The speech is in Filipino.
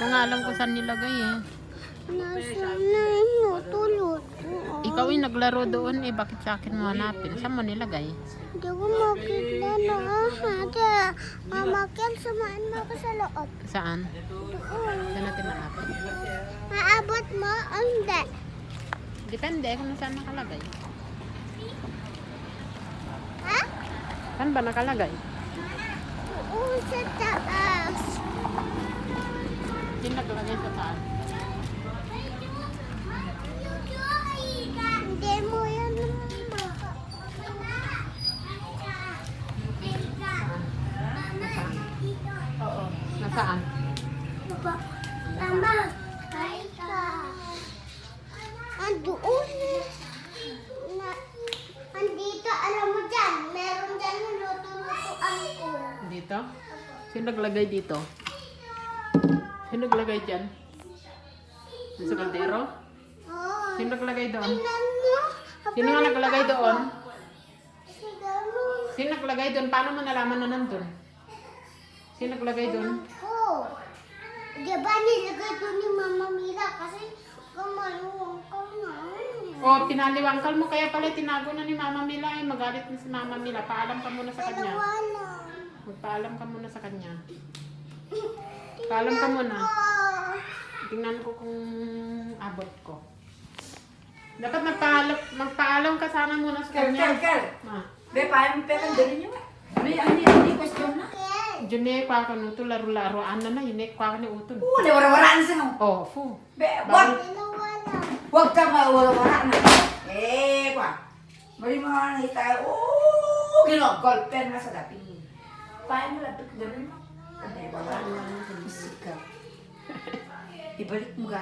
ko nga alam kung saan nilagay eh. Nasaan na yung luto-luto? Ikaw yung naglaro doon eh. Bakit sa akin mo hanapin? Saan mo nilagay? Hindi ko makita na. Ate, Mamakil, samahan mo ako sa loob. Saan? Doon. Saan natin hanapin? Maabot mo o hindi? Depende kung saan nakalagay. Ha? Saan ba nakalagay? Oo, sa taas. Yung naglagay sa taas. Hindi mo yan Oo. Nasaan? Mama, hi ka. Andoon andito, alam mo dyan, meron dyan yung luto-lutoan ko. Dito? Sino naglagay dito? Sino naglagay dyan? Sa kaldero? Oo. Sino naglagay doon? Tingnan mo. Sino nga naglagay doon? Siguro. Sino naglagay doon? Paano mo nalaman na nandun? Sino naglagay doon? Ko. Diba nilagay doon ni Mama Mira kasi kamaluwang ka na. O, pinaliwangkal mo kaya pala tinago na ni Mama Mila eh. Magalit na si Mama Mila. Paalam ka muna sa kanya. Wala. Magpaalam ka muna sa kanya. Paalam ka muna. Tingnan ko kung abot ko. Dapat magpaalam ka sana muna sa kanya. Kel. Ma. Be, paano mo pera dali niyo? Be, hindi question na. June kwa ka nuto laro-laro ana na yun kwa ka ni utol. Wala sa no. Oh, fu. Be, wag Wala. wag ka mawala na. Kwa. Mali mo nga nakita. Ginogol pen na sa dati. Paano mo lapit dali mo? Wala. Isika. Ibalik mo ga.